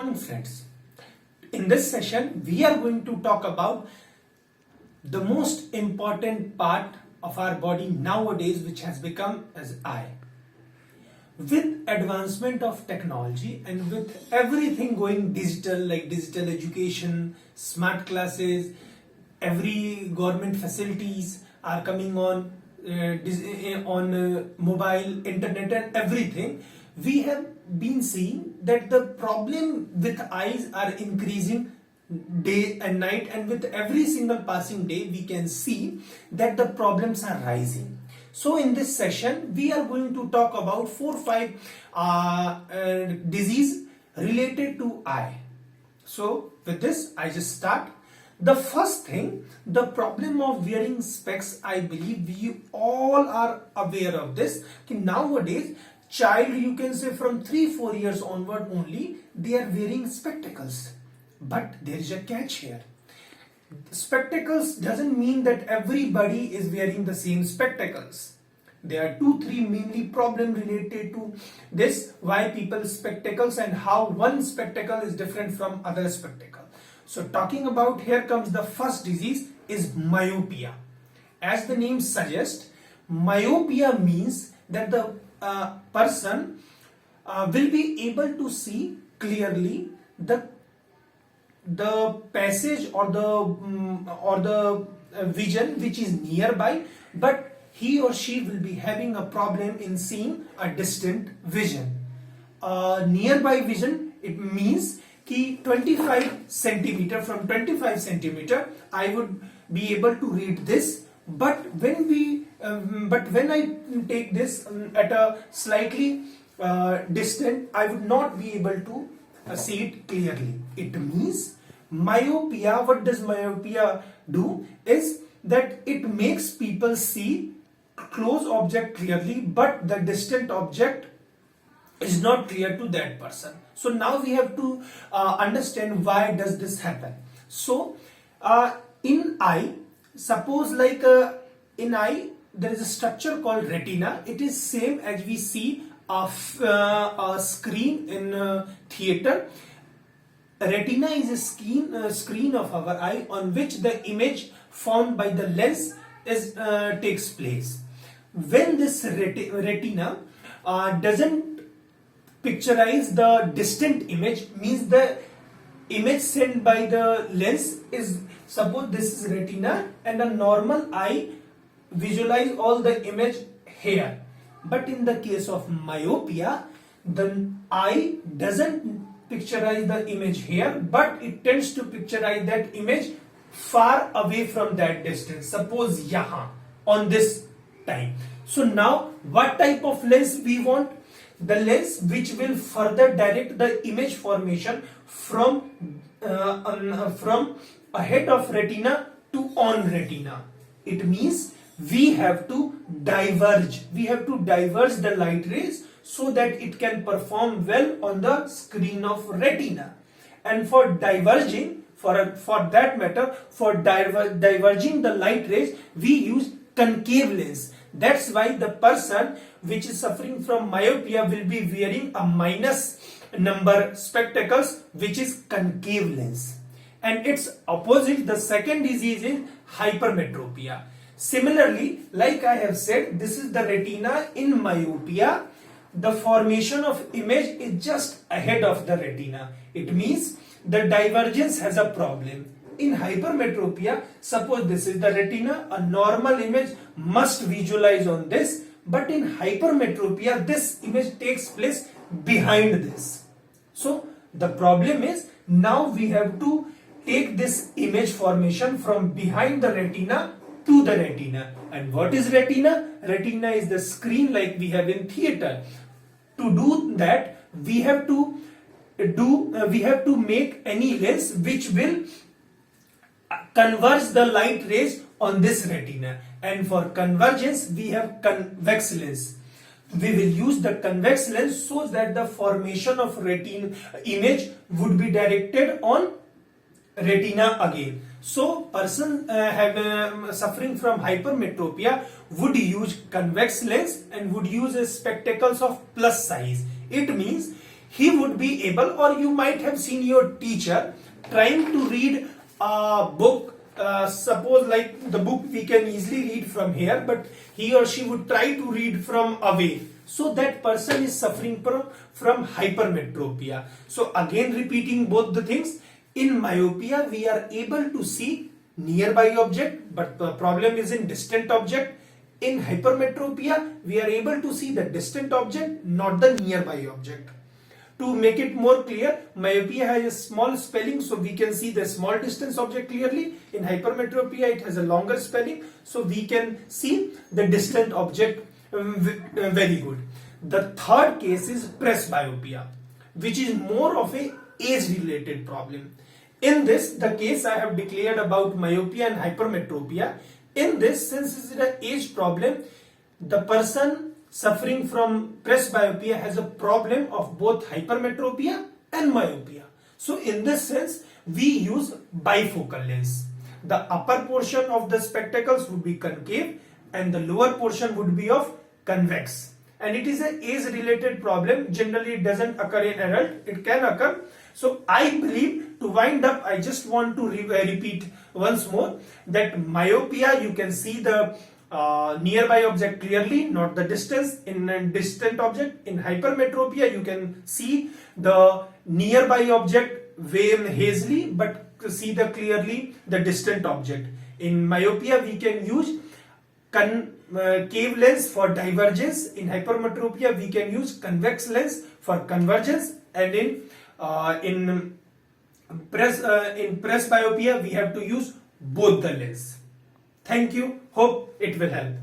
morning, friends. In this session, we are going to talk about the most important part of our body nowadays, which has become as eye. With advancement of technology and with everything going digital, like digital education, smart classes, every government facilities are coming on mobile, internet, and everything, we have been seeing that the problem with eyes are increasing day and night, and with every single passing day we can see that the problems are rising. So in this session we are going to talk about 4-5 disease related to eye. So with this I just start. The first thing, the problem of wearing specs, I believe we all are aware of this. Nowadays child, you can say from 3-4 years onward only, they are wearing spectacles. But there is a catch here. Spectacles doesn't mean that everybody is wearing the same spectacles. There are 2-3 mainly problem related to this, why people spectacles and how one spectacle is different from other spectacle. So talking about, here comes the first disease, is myopia. As the name suggests, myopia means that the person will be able to see clearly the passage or the vision which is nearby, but he or she will be having a problem in seeing a distant vision. Nearby vision, it means कि 25 centimeter, from 25 centimeter I would be able to read this, but when I take this at a slightly distant, I would not be able to see it clearly. It means myopia, what does myopia do is that it makes people see close object clearly, but the distant object is not clear to that person. So now we have to understand why does this happen. So in eye, suppose like in eye there is a structure called retina. It is same as we see a screen in theater. Retina is a screen of our eye on which the image formed by the lens is takes place. When this retina doesn't picturize the distant image, means the image sent by the lens is, suppose this is retina and a normal eye visualize all the image here, but in the case of myopia the eye doesn't picturize the image here, but it tends to picturize that image far away from that distance, suppose yahan on this time. So now what type of lens we want? The lens which will further direct the image formation from ahead of retina to on retina. It means we have to diverge the light rays so that it can perform well on the screen of retina. And for diverging, for that matter, for diverging the light rays, we use concave lens. That's why the person which is suffering from myopia will be wearing a minus number spectacles, which is concave lens. And its opposite, the second disease, is hypermetropia. Similarly, like I have said, this is the retina. In myopia, the formation of image is just ahead of the retina. It means the divergence has a problem. In hypermetropia, suppose this is the retina, a normal image must visualize on this, but in hypermetropia this image takes place behind this. So the problem is, now we have to take this image formation from behind the retina to the retina. And what is retina? Retina is the screen like we have in theater. To do that, we have to make any lens which will converge the light rays on this retina, and for convergence we have convex lens. We will use the convex lens so that the formation of retina image would be directed on retina again. So person suffering from hypermetropia would use convex lens and would use spectacles of plus size. It means he would be able, or you might have seen your teacher trying to read a book. Suppose like the book we can easily read from here, but he or she would try to read from away. So that person is suffering from hypermetropia. So again repeating both the things, in myopia we are able to see nearby object, but the problem is in distant object. In hypermetropia we are able to see the distant object, not the nearby object. To make it more clear, myopia has a small spelling, so we can see the small distance object clearly. In hypermetropia, it has a longer spelling, so we can see the distant object very good. The third case is presbyopia, which is more of a age-related problem. In this, the case I have declared about myopia and hypermetropia. In this, since it is an age problem, the person suffering from presbyopia has a problem of both hypermetropia and myopia. So in this sense, we use bifocal lens. The upper portion of the spectacles would be concave and the lower portion would be of convex. And it is an age-related problem. Generally, it doesn't occur in adult. It can occur. So I believe, to wind up, I just want to repeat once more that myopia, you can see the nearby object clearly, not the distance. In a distant object, in hypermetropia, you can see the nearby object very hazily, but see the clearly the distant object. In myopia, we can use concave lens for divergence. In hypermetropia, we can use convex lens for convergence, and in presbyopia, we have to use both the lens. Thank you. Hope it will help.